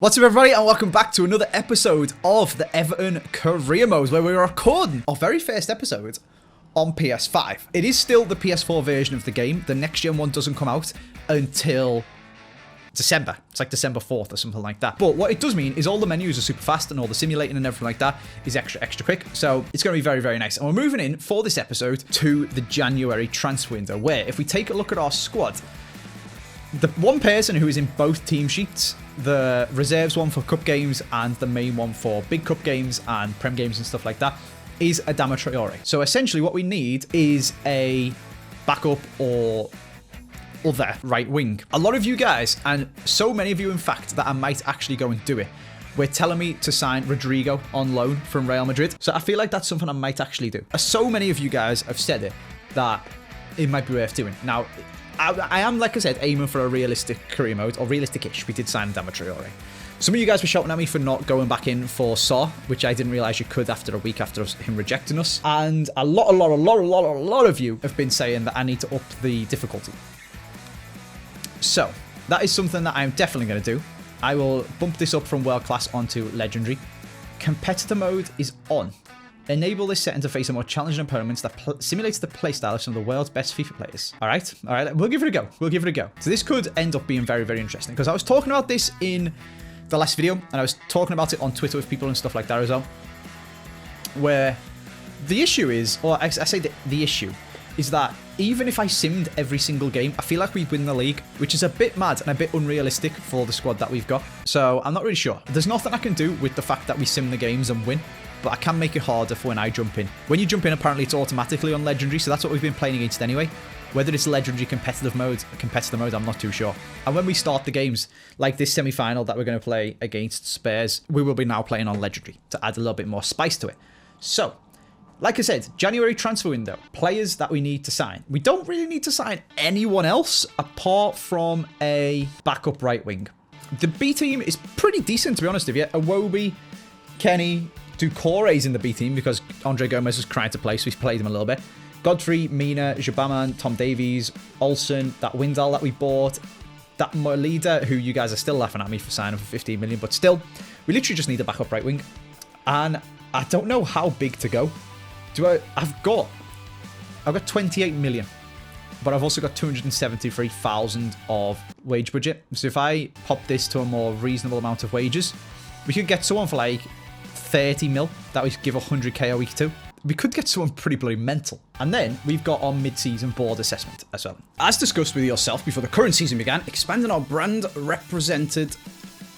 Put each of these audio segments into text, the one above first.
What's up, everybody, and welcome back to another episode of the Everton Career Mode, where we're recording our very first episode on PS5. It is still the PS4 version of the game. The next gen one doesn't come out until December. It's like December 4th or something like that. But what it does mean is all the menus are super fast and all the simulating and everything like that is extra quick. So it's going to be very, very nice. And we're moving in for this episode to the January transfer window, where if we take a look at our squad, the one person who is in both team sheets, the reserves one for cup games and the main one for big cup games and prem games and stuff like that, is Adama Traore. So essentially what we need is a backup or other right wing. A lot of you guys, and so many of you in fact, that I might actually go and do it, were telling me to sign Rodrigo on loan from Real Madrid. So I feel like that's something I might actually do. So many of you guys have said it, that it might be worth doing. Now, I am, like I said, aiming for a realistic career mode, or realistic-ish. We did sign Adama Traore. Some of you guys were shouting at me for not going back in for Saw, which I didn't realise you could after a week after him rejecting us. And a lot of you have been saying that I need to up the difficulty. So, that is something that I'm definitely going to do. I will bump this up from World Class onto Legendary. Competitor mode is on. Enable this setting to face a more challenging opponents that simulates the playstyle of some of the world's best FIFA players. All right, we'll give it a go. So this could end up being very, very interesting, because I was talking about this in the last video, and I was talking about it on Twitter with people and stuff like that as well, where the issue is, or I say the issue is that even if I simmed every single game, I feel like we win the league, which is a bit mad and a bit unrealistic for the squad that we've got. So I'm not really sure. There's nothing I can do with the fact that we sim the games and win, but I can make it harder for when I jump in. When you jump in, apparently it's automatically on Legendary, so that's what we've been playing against anyway. Whether it's Legendary competitive mode, I'm not too sure. And when we start the games, like this semi-final that we're going to play against Spurs, we will be now playing on Legendary to add a little bit more spice to it. So, like I said, January transfer window, players that we need to sign. We don't really need to sign anyone else apart from a backup right wing. The B team is pretty decent, to be honest with you. Iwobi, Kenny, Doucouré's in the B team because Andre Gomez was crying to play, so he's played him a little bit. Godfrey, Mina, Jabaman, Tom Davies, Olsen, that Windal that we bought, that Molida, who you guys are still laughing at me for signing for 15 million, but still, we literally just need a backup right wing. And I don't know how big to go. I've got 28 million, but I've also got 273,000 of wage budget. So if I pop this to a more reasonable amount of wages, we could get someone for like 30 mil that we give 100k a week to. We could get someone pretty bloody mental. And then we've got our mid-season board assessment as well. As discussed with yourself before the current season began, expanding our brand represented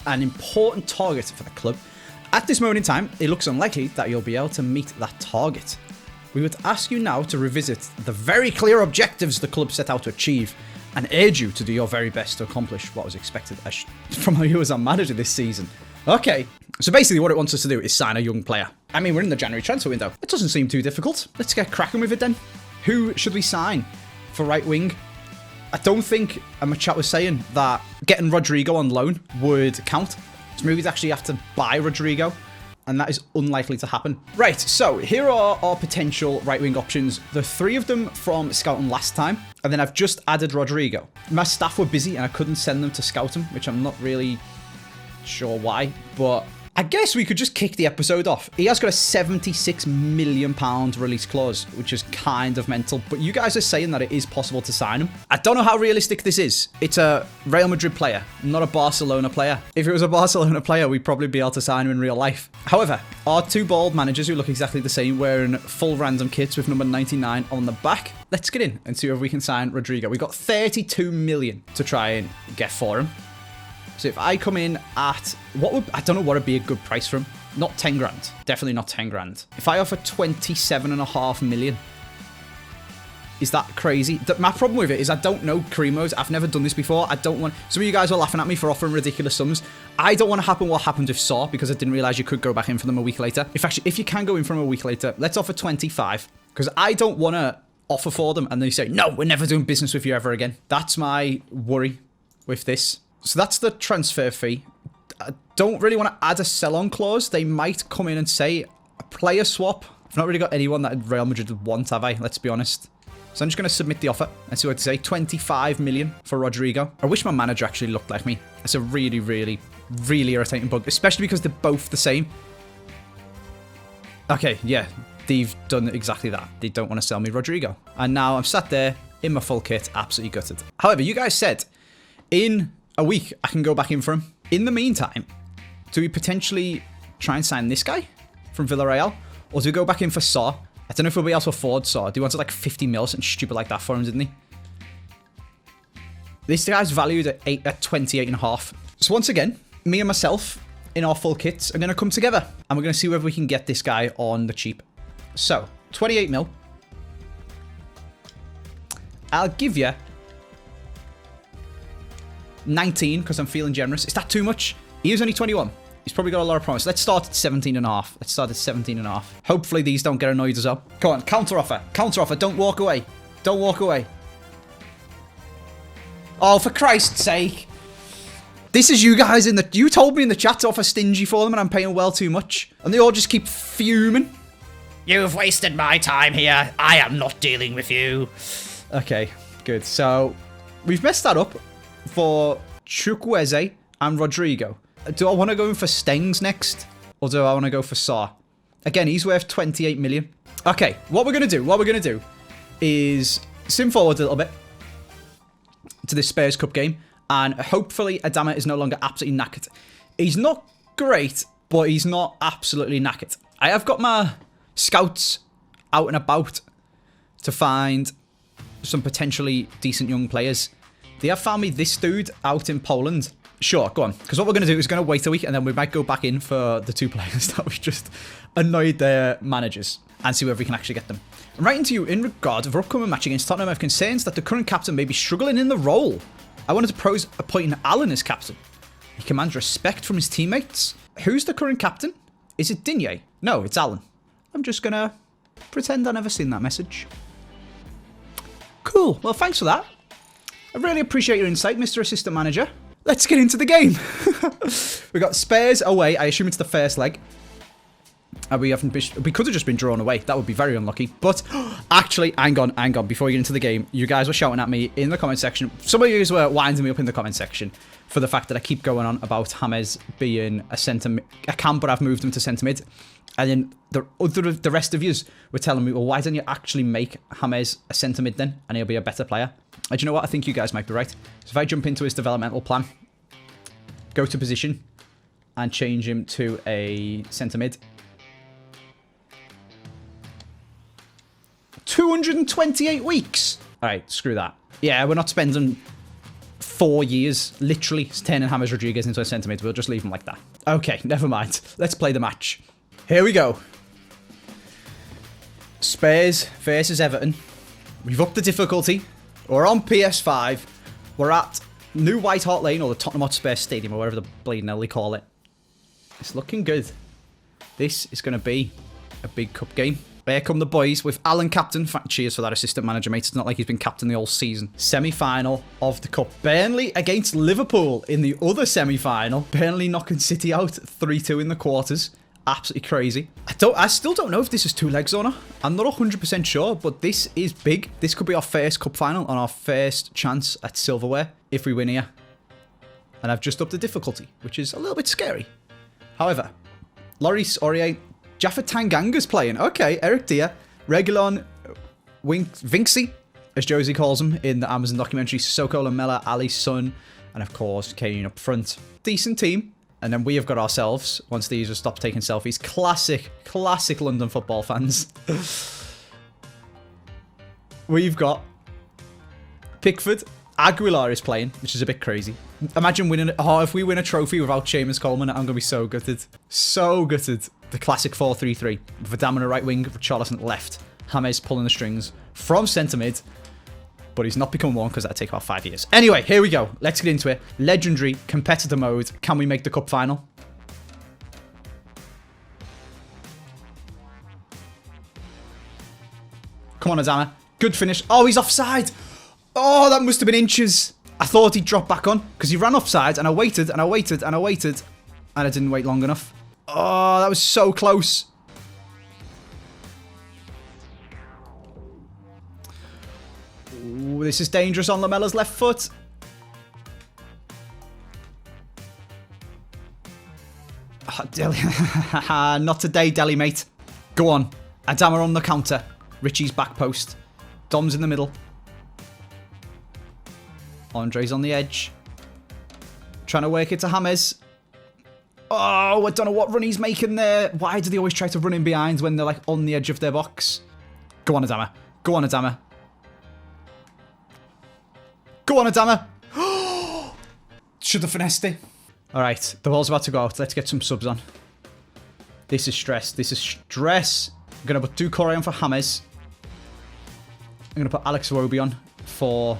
an important target for the club. At this moment in time, it looks unlikely that you'll be able to meet that target. We would ask you now to revisit the very clear objectives the club set out to achieve and urge you to do your very best to accomplish what was expected from you as our manager this season. Okay, so basically what it wants us to do is sign a young player. I mean, we're in the January transfer window. It doesn't seem too difficult. Let's get cracking with it then. Who should we sign for right wing? I don't think, my chat was saying that getting Rodrigo on loan would count. So maybe we'd actually have to buy Rodrigo, and that is unlikely to happen. Right, so here are our potential right wing options. The three of them from scouting last time, and then I've just added Rodrigo. My staff were busy and I couldn't send them to scout him, which I'm not really sure why, but I guess we could just kick the episode off. He has got a £76 million release clause, which is kind of mental, but you guys are saying that it is possible to sign him. I don't know how realistic this is. It's a Real Madrid player, not a Barcelona player. If it was a Barcelona player, we'd probably be able to sign him in real life. However, our two bald managers who look exactly the same, wearing full random kits with number 99 on the back. Let's get in and see if we can sign Rodrigo. We've got 32 million to try and get for him. So if I come in at, I don't know what would be a good price for him. Not 10 grand. Definitely not 10 grand. If I offer 27.5 million, is that crazy? My problem with it is I don't know career modes. I've never done this before. I don't want, some of you guys are laughing at me for offering ridiculous sums. I don't want to happen what happened with Saw, because I didn't realize you could go back in for them a week later. If you can go in from a week later, let's offer 25, because I don't want to offer for them and they say, no, we're never doing business with you ever again. That's my worry with this. So that's the transfer fee. I don't really want to add a sell-on clause. They might come in and say a player swap. I've not really got anyone that Real Madrid would want, have I? Let's be honest. So I'm just going to submit the offer and see what to say. 25 million for Rodrigo. I wish my manager actually looked like me. It's a really, really Really irritating bug, especially because they're both the same. Okay, yeah, they've done exactly that. They don't want to sell me Rodrigo. And now I'm sat there in my full kit, absolutely gutted. However, you guys said in a week I can go back in for him. In the meantime, do we potentially try and sign this guy from Villarreal? Or do we go back in for Saw? I don't know if we'll be able to afford Saw. He wanted like 50 mil, something stupid like that for him, didn't he? This guy's valued at 28 and a half. So once again, me and myself in our full kits are going to come together. And we're going to see whether we can get this guy on the cheap. So, 28 mil. I'll give you 19 because I'm feeling generous. Is that too much? He is only 21. He's probably got a lot of promise. Let's start at 17 and a half. Let's start at 17 and a half. Hopefully these don't get annoyed as well. Come on, counter offer. Counter offer. Don't walk away. Don't walk away. Oh, for Christ's sake. This is you guys in the... You told me in the chat to offer stingy for them and I'm paying well too much. And they all just keep fuming. You've wasted my time here. I am not dealing with you. Okay, good. So, we've messed that up for Chukwueze and Rodrigo. Do I want to go in for Stengs next? Or do I want to go for Saar? Again, he's worth 28 million. Okay, what we're going to do is sim forward a little bit to this Spurs Cup game. And hopefully Adama is no longer absolutely knackered. He's not great, but he's not absolutely knackered. I have got my scouts out and about to find some potentially decent young players. They have found me this dude out in Poland. Sure, go on. Because what we're going to do is going to wait a week and then we might go back in for the 2 players that we just annoyed their managers and see whether we can actually get them. I'm writing to you in regard of our upcoming match against Tottenham. I have concerns that the current captain may be struggling in the role. I wanted to propose appointing Alan as captain. He commands respect from his teammates. Who's the current captain? Is it Digne? No, it's Alan. I'm just going to pretend I never seen that message. Cool. Well, thanks for that. I really appreciate your insight, Mr. Assistant Manager. Let's get into the game. We got Spurs away. I assume it's the first leg. We could have just been drawn away. That would be very unlucky. But actually, hang on. Before we get into the game, you guys were shouting at me in the comment section. Some of you guys were winding me up in the comment section for the fact that I keep going on about James being a cam, but I've moved him to centre mid. And then the rest of yous were telling me, well, why don't you actually make James a centre mid then? And he'll be a better player. And do you know what? I think you guys might be right. So if I jump into his developmental plan, go to position, and change him to a centre mid. 228 weeks. All right, screw that. Yeah, we're not spending 4 years, literally, turning James Rodriguez into a centre mid. We'll just leave him like that. Okay, never mind. Let's play the match. Here we go. Spurs versus Everton. We've upped the difficulty. We're on PS5. We're at New White Hart Lane, or the Tottenham Hotspur Stadium, or whatever the bleeding hell they call it. It's looking good. This is going to be a big cup game. Here come the boys with Alan captain. Cheers for that assistant manager, mate. It's not like he's been captain the whole season. Semi-final of the cup. Burnley against Liverpool in the other semi-final. Burnley knocking City out 3-2 in the quarters. Absolutely crazy. I still don't know if this is 2 legs or not. I'm not 100% sure, but this is big. This could be our first cup final and our first chance at silverware if we win here. And I've just upped the difficulty, which is a little bit scary. However, Loris Aurier, Jaffa Tanganga's playing. Okay, Eric Dier, Regulon Vinksy, as Josie calls him in the Amazon documentary, Sissoko, Lamela, Ali, Sun, and of course, Kane up front. Decent team. And then we have got ourselves, once these have stopped taking selfies, classic London football fans. We've got Pickford. Aguilar is playing, which is a bit crazy. Imagine winning. Oh, if we win a trophy without Seamus Coleman, I'm going to be so gutted. So gutted. The classic 4-3-3. With Adama on the right wing, Richarlison at the left. James pulling the strings from centre mid. But he's not become one because that'll take about 5 years. Anyway, here we go. Let's get into it. Legendary competitor mode. Can we make the cup final? Come on, Adama. Good finish. Oh, he's offside. Oh, that must have been inches. I thought he'd drop back on because he ran offside and I waited and I waited and I waited and I didn't wait long enough. Oh, that was so close. Ooh, this is dangerous on Lamella's left foot. Oh, Deli. Not today, Deli, mate. Go on. Adama on the counter. Richie's back post. Dom's in the middle. Andre's on the edge. Trying to work it to James. Oh, I don't know what run he's making there. Why do they always try to run in behind when they're like on the edge of their box? Go on, Adama. Go on, Adama. Go on, Adama. Should have finessed it. All right, the ball's about to go out. Let's get some subs on. This is stress. This is stress. I'm going to put Doucouré on for James. I'm going to put Alex Iwobi on for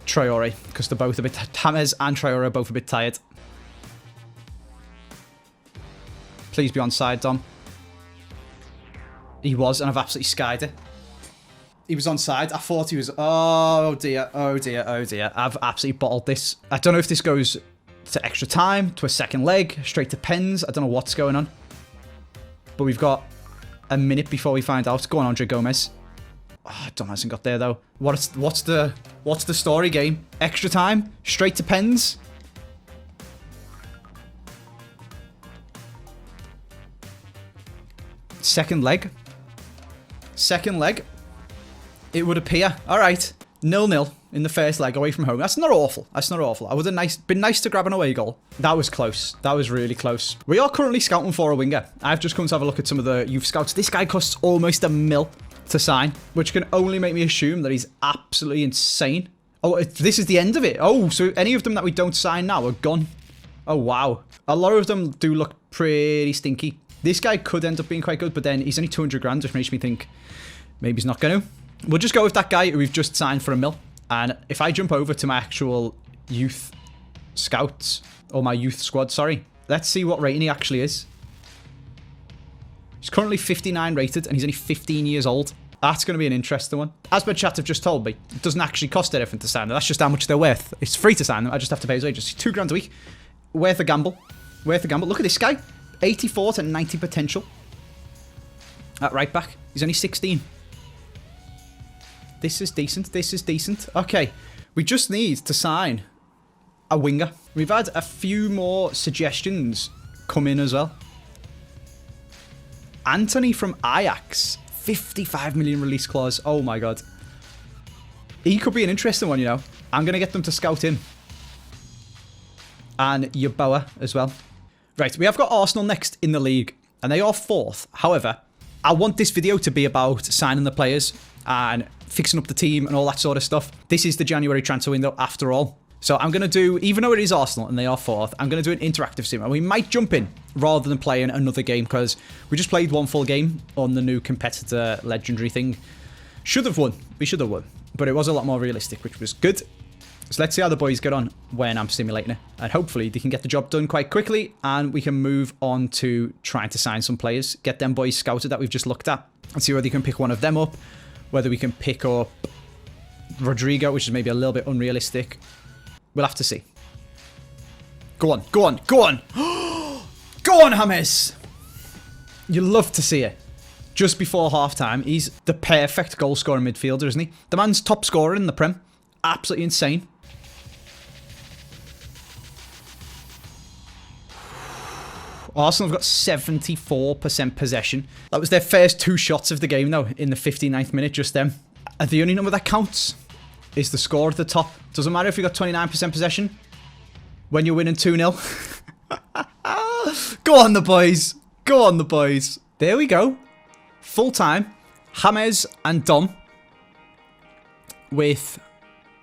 Traore, because they're both a bit... James and Traore are both a bit tired. Please be onside, Dom. He was, and I've absolutely skied it. He was onside. I thought he was... Oh, dear. Oh, dear. Oh, dear. I've absolutely bottled this. I don't know if this goes to extra time, to a second leg, straight to pens. I don't know what's going on. But we've got a minute before we find out. Go on, Andre Gomez. Oh, Dom hasn't got there, though. What's the story game? Extra time? Straight to pens? Second leg. Second leg. It would appear. All right. 0-0 in the first leg away from home. That's not awful. That's not awful. I would have been nice to grab an away goal. That was close. That was really close. We are currently scouting for a winger. I've just come to have a look at some of the youth scouts. This guy costs almost £1 million to sign, which can only make me assume that he's absolutely insane. Oh, this is the end of it. Oh, so any of them that we don't sign now are gone. Oh, wow. A lot of them do look pretty stinky. This guy could end up being quite good, but then he's only 200 grand, which makes me think maybe he's not going to. We'll just go with that guy who we've just signed for £1 million. And if I jump over to my actual youth scouts, or my youth squad, sorry, let's see what rating he actually is. He's currently 59 rated, and he's only 15 years old. That's going to be an interesting one. As my chat have just told me, it doesn't actually cost anything to sign them. That's just how much they're worth. It's free to sign them. I just have to pay his wages. £2 grand a week. Worth a gamble. Worth a gamble. Look at this guy. 84 to 90 potential. At right back. He's only 16. This is decent. This is decent. Okay. We just need to sign a winger. We've had a few more suggestions come in as well. Anthony from Ajax. 55 million release clause. Oh my god. He could be an interesting one, you know. I'm going to get them to scout him. And Yeboah as well. Right, we have got Arsenal next in the league. And they are 4th. However, I want this video to be about signing the players and fixing up the team and all that sort of stuff. This is the January transfer window after all. So I'm going to do, even though it is Arsenal and they are 4th, I'm going to do an interactive sim. And we might jump in rather than playing another game, because we just played one full game on the new competitor legendary thing. Should have won. We should have won. But it was a lot more realistic, which was good. So let's see how the boys get on when I'm simulating it. And hopefully they can get the job done quite quickly, and we can move on to trying to sign some players. Get them boys scouted that we've just looked at, and see whether you can pick one of them up. Whether we can pick up Rodrigo, which is maybe a little bit unrealistic. We'll have to see. Go on, go on, go on. Go on, James. You love to see it. Just before halftime, he's the perfect goal scoring midfielder, isn't he? The man's top scorer in the Prem. Absolutely insane. Arsenal have got 74% possession. That was their first 2 shots of the game, though, in the 59th minute, just them. And the only number that counts is the score at the top. Doesn't matter if you got 29% possession when you're winning 2-0. Go on, the boys. Go on, the boys. There we go. Full time. James and Dom with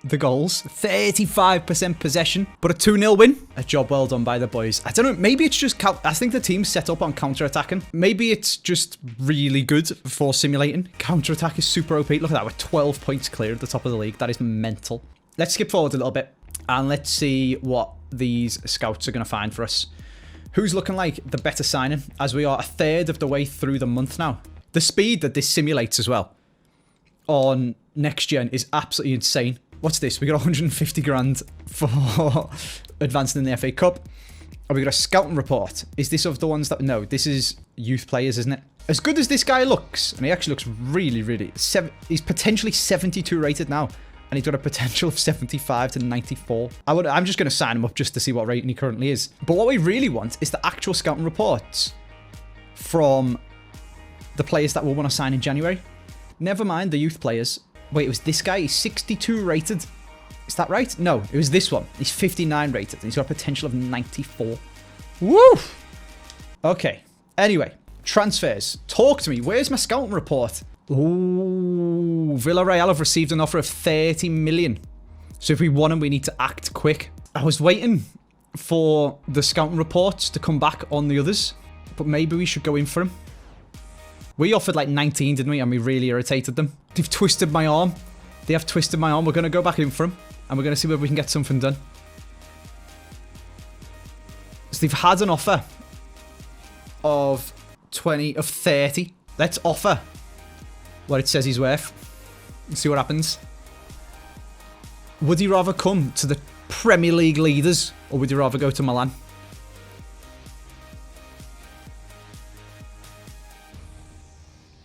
the goals. 35% possession, but a 2-0 win. A job well done by the boys. I don't know, maybe it's just... I think the team's set up on counter-attacking. Maybe it's just really good for simulating. Counter-attack is super OP. Look at that, we're 12 points clear at the top of the league. That is mental. Let's skip forward a little bit, and let's see what these scouts are going to find for us. Who's looking like the better signing, as we are a third of the way through the month now. The speed that this simulates as well on next gen is absolutely insane. What's this? We got 150 grand for advancing in the FA Cup. And we got a scouting report. Is this of the ones that... No, this is youth players, isn't it? As good as this guy looks, and he actually looks really, really... He's potentially 72 rated now. And he's got a potential of 75 to 94. I'm just going to sign him up just to see what rating he currently is. But what we really want is the actual scouting reports from the players that we'll want to sign in January. Never mind the youth players. Wait, it was this guy. He's 62 rated. Is that right? No, it was this one. He's 59 rated. And he's got a potential of 94. Woo! Okay. Anyway, transfers. Talk to me. Where's my scouting report? Ooh, Villarreal have received an offer of 30 million. So if we want him, we need to act quick. I was waiting for the scouting reports to come back on the others, but maybe we should go in for him. We offered like 19, didn't we? And we really irritated them. They've twisted my arm. They have twisted my arm. We're going to go back in for him, and we're going to see whether we can get something done. So they've had an offer of 30. Let's offer what it says he's worth and see what happens. Would he rather come to the Premier League leaders, or would he rather go to Milan?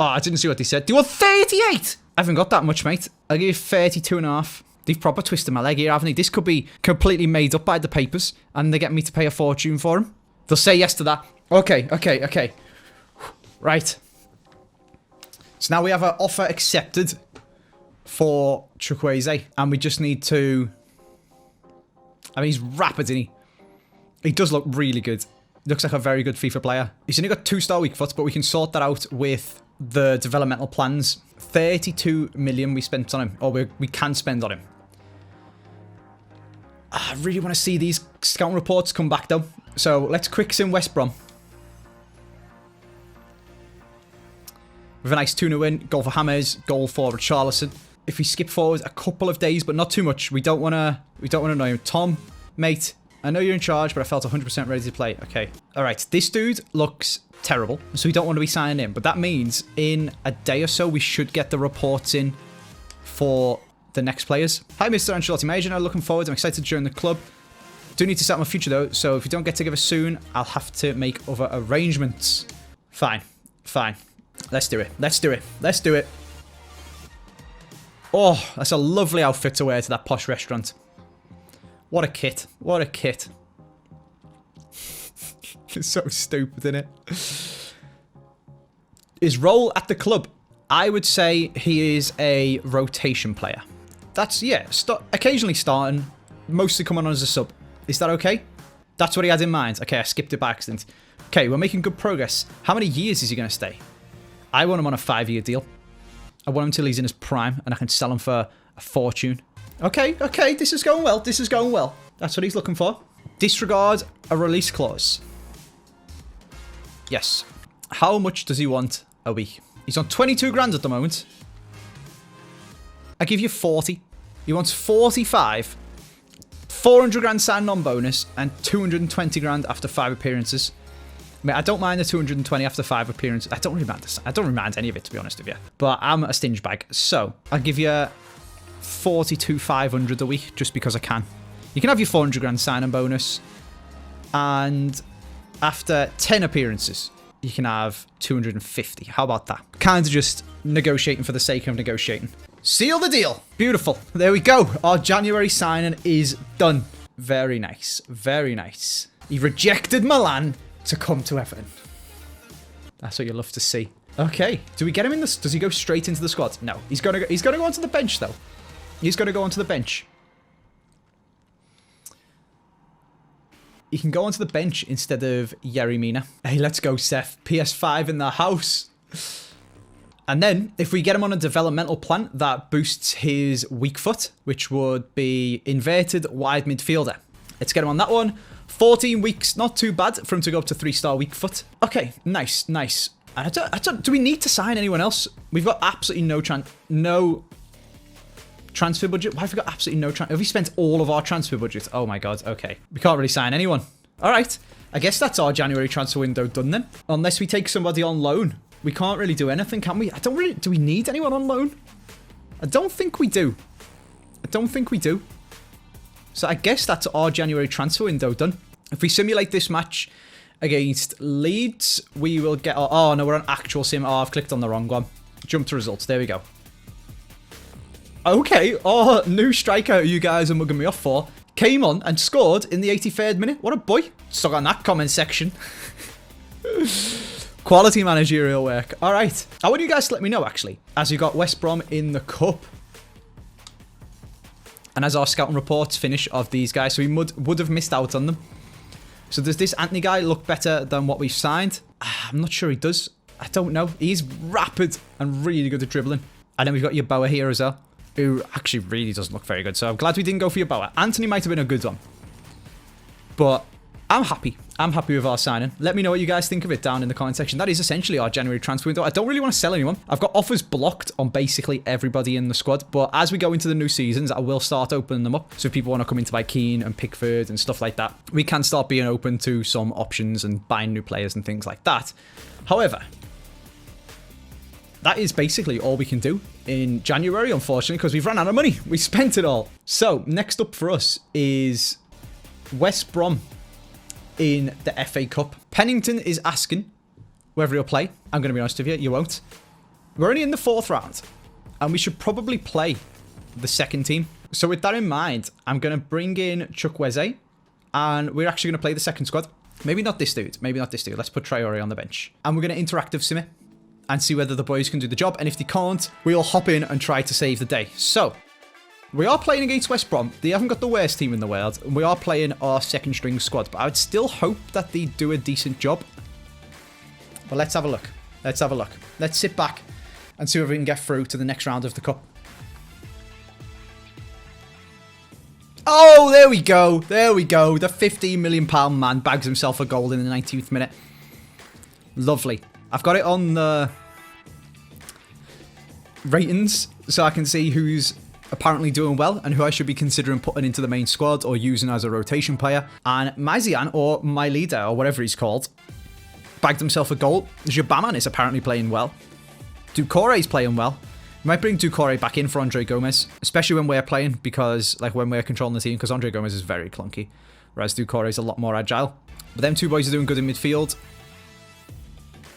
Oh, I didn't see what they said. Do you want 38? I haven't got that much, mate. I'll give you 32.5. They've proper twisted my leg here, haven't they? This could be completely made up by the papers, and they're getting me to pay a fortune for him. They'll say yes to that. Okay. Right. So now we have an offer accepted for Chukwueze, and we just need to... I mean, he's rapid, isn't he? He does look really good. Looks like a very good FIFA player. He's only got 2-star weak foot, but we can sort that out with the developmental plans. 32 million we spent on him, or we can spend on him. I really want to see these scouting reports come back, though. So let's quick sim West Brom. With a nice 2-0 win, goal for James, goal for Richarlison. If we skip forward a couple of days, but not too much, we don't want to annoy him. Tom, mate, I know you're in charge, but I felt 100% ready to play. Okay. All right. This dude looks terrible, so we don't want to be signing him. But that means in a day or so, we should get the reports in for the next players. Hi, Mr. Ancelotti. My agent, I'm looking forward. I'm excited to join the club. Do need to set my future, though, so if we don't get together soon, I'll have to make other arrangements. Fine. Let's do it. Oh, that's a lovely outfit to wear to that posh restaurant. What a kit. It's so stupid, isn't it? His role at the club, I would say he is a rotation player. That's, yeah, occasionally starting, mostly coming on as a sub. Is that okay? That's what he had in mind. Okay, I skipped it by accident. Okay, we're making good progress. How many years is he going to stay? I want him on a 5-year deal. I want him till he's in his prime, and I can sell him for a fortune. Okay, this is going well. That's what he's looking for. Disregard a release clause. Yes. How much does he want a week? He's on 22 grand at the moment. I give you 40. He wants 45. 400 grand sign on bonus and 220 grand after 5 appearances. I mean, I don't mind the 220 after 5 appearances. I don't really mind this. I don't really mind any of it, to be honest with you. But I'm a stinge bag. So I'll give you 42,500 a week just because I can. You can have your 400 grand sign-on bonus. And after 10 appearances, you can have 250. How about that? Kind of just negotiating for the sake of negotiating. Seal the deal. Beautiful. There we go. Our January signing is done. Very nice. He rejected Milan to come to Everton. That's what you love to see. Okay. Do we get him in this? Does he go straight into the squad? No. He's gonna go onto the bench, though. He's gonna go onto the bench. He can go onto the bench instead of Yerry Mina. Hey, let's go, Seth. PS5 in the house. And then, if we get him on a developmental plan, that boosts his weak foot, which would be inverted wide midfielder. Let's get him on that one. 14 weeks, not too bad for him to go up to 3-star weak foot. Okay, nice. Do we need to sign anyone else? We've got absolutely no transfer budget. Why have we got absolutely no transfer? Have we spent all of our transfer budget? Oh my god, okay. We can't really sign anyone. All right, I guess that's our January transfer window done then. Unless we take somebody on loan. We can't really do anything, can we? Do we need anyone on loan? I don't think we do. So I guess that's our January transfer window done. If we simulate this match against Leeds, we will get... Oh, no, we're on actual sim. Oh, I've clicked on the wrong one. Jump to results. There we go. Okay, our new striker you guys are mugging me off for came on and scored in the 83rd minute. What a boy. Stuck on that comment section. Quality managerial work. All right. I want you guys to let me know, actually, as you got West Brom in the cup. And as our scouting reports finish of these guys, so we would have missed out on them. So does this Anthony guy look better than what we've signed? I'm not sure he does. I don't know. He's rapid and really good at dribbling. And then we've got your Bower here as well, who actually really doesn't look very good. So I'm glad we didn't go for your Bower. Anthony might have been a good one. But I'm happy. I'm happy with our signing. Let me know what you guys think of it down in the comment section. That is essentially our January transfer window. I don't really want to sell anyone. I've got offers blocked on basically everybody in the squad. But as we go into the new seasons, I will start opening them up. So if people want to come into buy Keane and Pickford and stuff like that, we can start being open to some options and buying new players and things like that. However, that is basically all we can do in January, unfortunately, because we've run out of money. We spent it all. So next up for us is West Brom in the FA Cup. Pennington is asking whether he'll play. I'm going to be honest with you, you won't. We're only in the 4th round, and we should probably play the second team. So with that in mind, I'm going to bring in Chukwueze, and we're actually going to play the second squad. Maybe not this dude. Maybe not this dude. Let's put Traore on the bench. And we're going to interactive sim it and see whether the boys can do the job. And if they can't, we'll hop in and try to save the day. So we are playing against West Brom. They haven't got the worst team in the world. And we are playing our second string squad. But I would still hope that they do a decent job. But let's have a look. Let's have a look. Let's sit back and see if we can get through to the next round of the cup. Oh, there we go. There we go. The £15 million man bags himself a goal in the 19th minute. Lovely. I've got it on the ratings so I can see who's apparently doing well and who I should be considering putting into the main squad or using as a rotation player. And Mazian, or my leader, or whatever he's called, bagged himself a goal. Jabaman is apparently playing well. Doucouré is playing well. Might bring Doucouré back in for Andre Gomez, especially when we're playing, because like when we're controlling the team, because Andre Gomez is very clunky, whereas Doucouré is a lot more agile. But them two boys are doing good in midfield.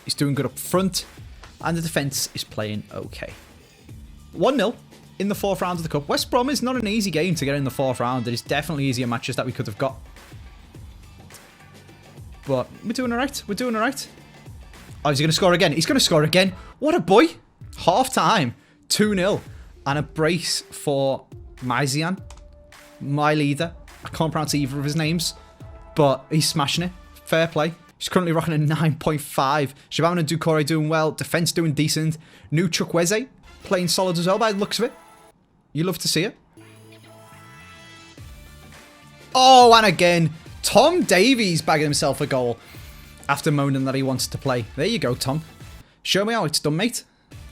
He's doing good up front, and the defence is playing okay. 1-0 in the 4th round of the cup. West Brom is not an easy game to get in the 4th round. It is definitely easier matches that we could have got. But we're doing alright. We're doing alright. Oh, is he going to score again? He's going to score again. What a boy. Half time. 2-0. And a brace for Mazian, my leader. I can't pronounce either of his names, but he's smashing it. Fair play. He's currently rocking a 9.5. Shaban and Doucouré doing well. Defense doing decent. New Chukwueze playing solid as well by the looks of it. You love to see it. Oh, and again, Tom Davies bagging himself a goal after moaning that he wants to play. There you go, Tom. Show me how it's done, mate.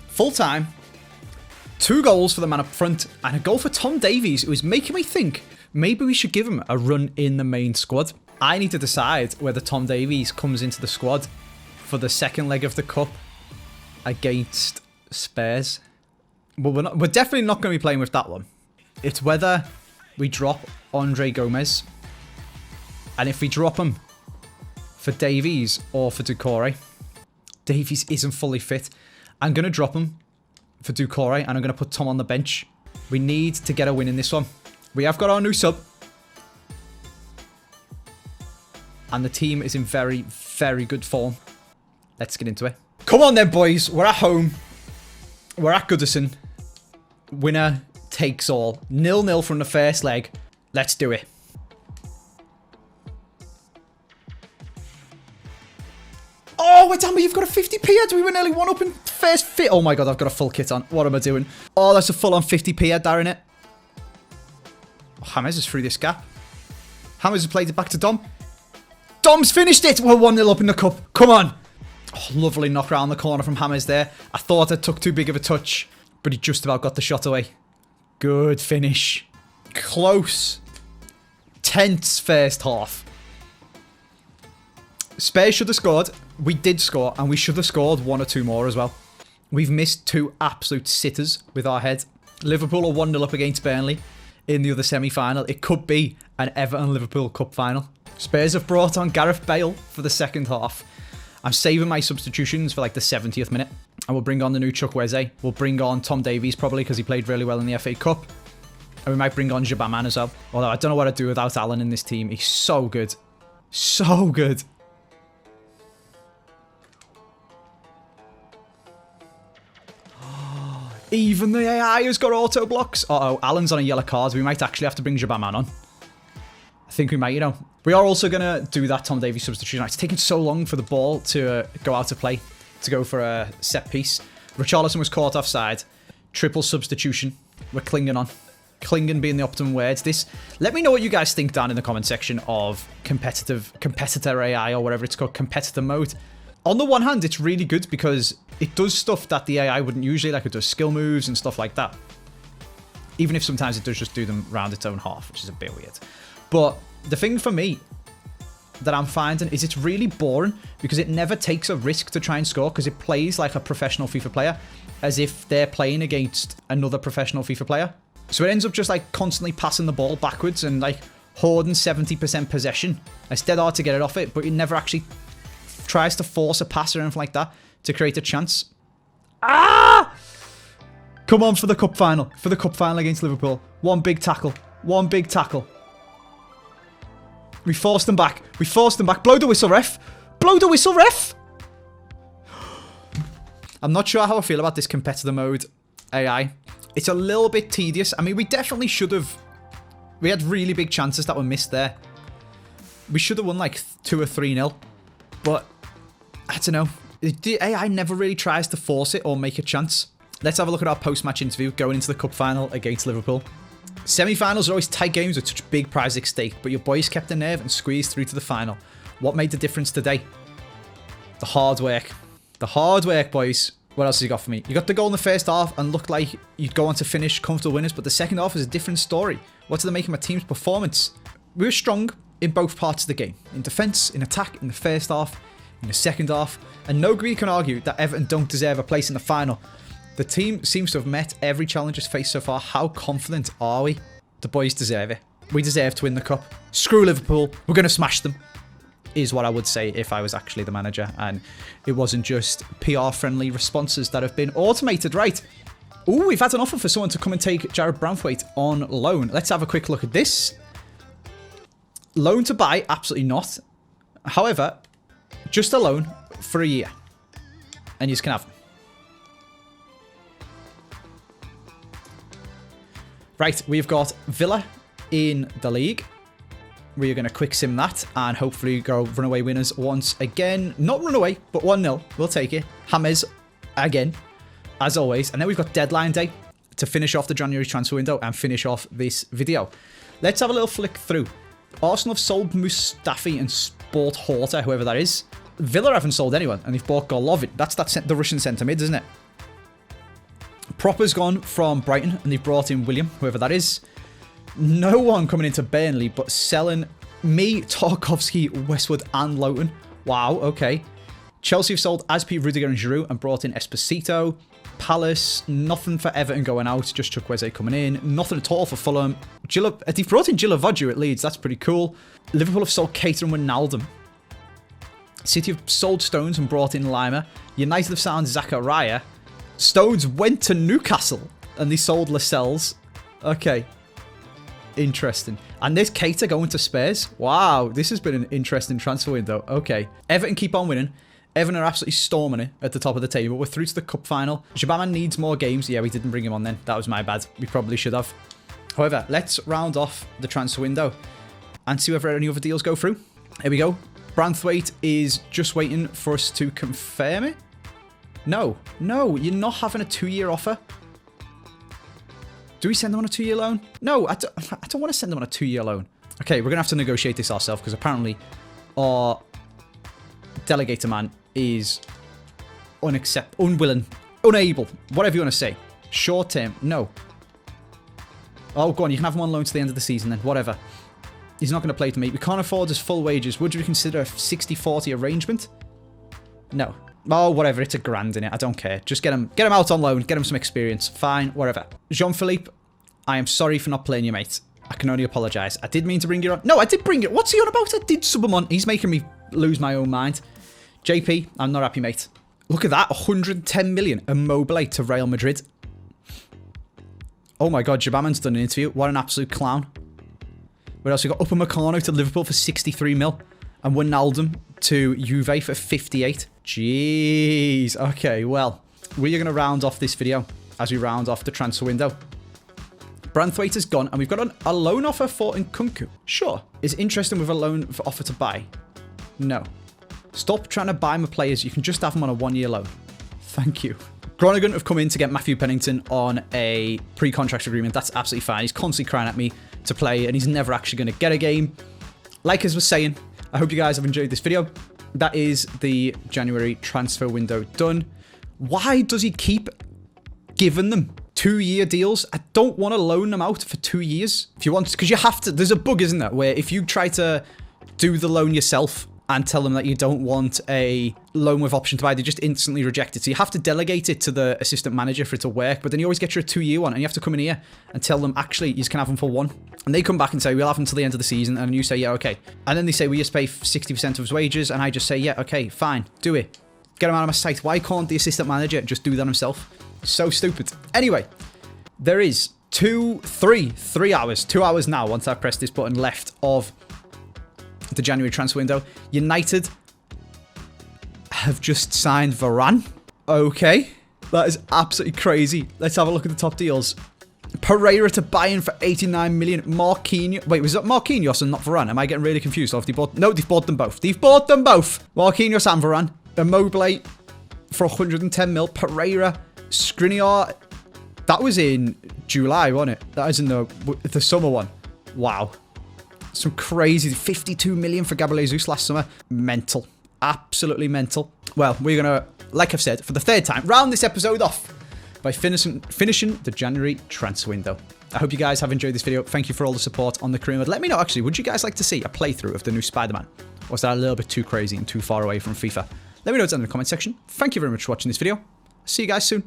Full time. 2 goals for the man up front and a goal for Tom Davies, who is making me think maybe we should give him a run in the main squad. I need to decide whether Tom Davies comes into the squad for the second leg of the cup against Spurs. But we're definitely not going to be playing with that one. It's whether we drop Andre Gomez, and if we drop him for Davies or for Doucouré. Davies isn't fully fit. I'm going to drop him for Doucouré, and I'm going to put Tom on the bench. We need to get a win in this one. We have got our new sub. And the team is in very, very good form. Let's get into it. Come on then, boys. We're at home. We're at Goodison. Winner takes all. 0-0 from the first leg. Let's do it. Oh, wait, damn, you've got a 50p. Do we were nearly 1 up in first fit? Oh my god, I've got a full kit on. What am I doing? Oh, that's a full-on 50p, Darren it. Oh, James is through this gap. James has played it back to Dom. Dom's finished it! We're 1-0 up in the cup. Come on. Oh, lovely knock around the corner from James there. I thought I took too big of a touch, but he just about got the shot away. Good finish. Close. Tense first half. Spurs should have scored. We did score, and we should have scored 1 or 2 more as well. We've missed 2 absolute sitters with our head. Liverpool are 1-0 up against Burnley in the other semi-final. It could be an Everton-Liverpool Cup final. Spurs have brought on Gareth Bale for the second half. I'm saving my substitutions for like the 70th minute. And we'll bring on the new Chukwueze. We'll bring on Tom Davies probably because he played really well in the FA Cup. And we might bring on Jabaman as well. Although I don't know what I'd do without Alan in this team. He's so good. So good. Even the AI has got auto blocks. Uh-oh, Alan's on a yellow card. We might actually have to bring Jabaman on. I think we might, you know. We are also going to do that Tom Davies substitution. It's taken so long for the ball to go out to play, to go for a set piece. Richarlison was caught offside. Triple substitution. We're clinging on. Clinging being the optimum words. Let me know what you guys think down in the comment section of competitor AI or whatever it's called, competitor mode. On the one hand, it's really good because it does stuff that the AI wouldn't usually, like it does skill moves and stuff like that. Even if sometimes it does just do them round its own half, which is a bit weird. But the thing for me that I'm finding is it's really boring because it never takes a risk to try and score because it plays like a professional FIFA player as if they're playing against another professional FIFA player. So it ends up just like constantly passing the ball backwards and like hoarding 70% possession. It's dead hard to get it off it, but it never actually tries to force a pass or anything like that to create a chance. Ah! Come on for the cup final. For the cup final against Liverpool. One big tackle. One big tackle. We forced them back. We forced them back. Blow the whistle, ref. Blow the whistle, ref. I'm not sure how I feel about this competitor mode AI. It's a little bit tedious. I mean, we definitely should have... We had really big chances that were missed there. We should have won like 2 or 3-0. But, I don't know. The AI never really tries to force it or make a chance. Let's have a look at our post-match interview going into the cup final against Liverpool. Semi-finals are always tight games with such big prizes at stake, but your boys kept the nerve and squeezed through to the final. What made the difference today? The hard work. The hard work, boys. What else has you got for me? You got the goal in the first half and looked like you'd go on to finish comfortable winners, but the second half is a different story. What did they make of my team's performance? We were strong in both parts of the game. In defence, in attack, in the first half, in the second half. And nobody can argue that Everton don't deserve a place in the final. The team seems to have met every challenge it's faced so far. How confident are we? The boys deserve it. We deserve to win the cup. Screw Liverpool. We're going to smash them. Is what I would say if I was actually the manager and it wasn't just PR-friendly responses that have been automated. Right. Ooh, we've had an offer for someone to come and take Jared Branthwaite on loan. Let's have a quick look at this. Loan to buy? Absolutely not. However, just a loan for a year. And you can have them. Right, we've got Villa in the league. We are going to quick sim that and hopefully go runaway winners once again. Not runaway, but 1-0. We'll take it. James again, as always. And then we've got deadline day to finish off the January transfer window and finish off this video. Let's have a little flick through. Arsenal have sold Mustafi and Sport Horta, whoever that is. Villa haven't sold anyone and they've bought Golovin. That's the Russian centre mid, isn't it? Proper's gone from Brighton and they've brought in William, whoever that is. No one coming into Burnley, but selling me, Tarkovsky, Westwood, and Lowton. Wow, okay. Chelsea have sold Aspi, Rudiger, and Giroud and brought in Esposito. Palace, nothing for Everton going out, just Chukwueze coming in. Nothing at all for Fulham. They've brought in Gilovodju at Leeds, that's pretty cool. Liverpool have sold Keita and Wijnaldum. City have sold Stones and brought in Lima. United have signed Zakaria. Stones went to Newcastle and they sold Lascelles. Okay. Interesting. And there's Keita going to Spurs. Wow, this has been an interesting transfer window. Okay. Everton keep on winning. Everton are absolutely storming it at the top of the table. We're through to the cup final. Jabaman needs more games. Yeah, we didn't bring him on then. That was my bad. We probably should have. However, let's round off the transfer window and see whether any other deals go through. Here we go. Branthwaite is just waiting for us to confirm it. No, you're not having a 2-year offer. Do we send them on a 2-year loan? No, I don't want to send them on a 2-year loan. Okay, we're going to have to negotiate this ourselves because apparently our delegator man is unwilling, unable, whatever you want to say. Short term, no. Oh, go on, you can have him on loan to the end of the season then, whatever. He's not going to play to me. We can't afford his full wages. Would you consider a 60-40 arrangement? No. Oh, whatever. It's $1,000 in it. I don't care. Just get him out on loan. Get him some experience. Fine. Whatever. Jean-Philippe, I am sorry for not playing you, mate. I can only apologise. I did mean to bring you on. No, I did bring it. What's he on about? I did sub him on. He's making me lose my own mind. JP, I'm not happy, mate. Look at that, 110 million. Immobile to Real Madrid. Oh my God, Jabaman's done an interview. What an absolute clown. What else we got? Upamecano to Liverpool for 63 mil. And Wijnaldum to Juve for 58. Jeez. Okay, well, we are going to round off this video as we round off the transfer window. Branthwaite is gone, and we've got a loan offer for Nkunku. Sure. Is it interesting with a loan offer to buy? No. Stop trying to buy my players. You can just have them on a 1-year loan. Thank you. Groningen have come in to get Matthew Pennington on a pre-contract agreement. That's absolutely fine. He's constantly crying at me to play, and he's never actually going to get a game. Like I was saying, I hope you guys have enjoyed this video. That is the January transfer window done. Why does he keep giving them 2-year deals? I don't want to loan them out for 2 years. If you want, because you have to, there's a bug, isn't there, where if you try to do the loan yourself and tell them that you don't want a loan with option to buy, they just instantly reject it. So you have to delegate it to the assistant manager for it to work, but then you always get your 2-year one, and you have to come in here and tell them, actually, you can have them for 1. And they come back and say, we'll have them till the end of the season, and you say, yeah, okay. And then they say, we just pay 60% of his wages, and I just say, yeah, okay, fine, do it. Get him out of my sight. Why can't the assistant manager just do that himself? So stupid. Anyway, there is 2 hours now, once I press this button, left of the January transfer window. United have just signed Varane. Okay. That is absolutely crazy. Let's have a look at the top deals. Pereira to Bayern for 89 million. Marquinhos. Wait, was that Marquinhos and not Varane? Am I getting really confused? Or have they bought... No, they've bought them both. They've bought them both. Marquinhos and Varane. Immobile for 110 mil. Pereira. Skriniar. That was in July, wasn't it? That is in the summer one. Wow. Some crazy 52 million for Gabriel Jesus last summer. Mental. Absolutely mental. Well, we're going to, like I've said, for the 3rd time, round this episode off by finishing the January transfer window. I hope you guys have enjoyed this video. Thank you for all the support on the career mode. Let me know, actually, would you guys like to see a playthrough of the new Spider-Man? Or is that a little bit too crazy and too far away from FIFA? Let me know down in the comment section. Thank you very much for watching this video. See you guys soon.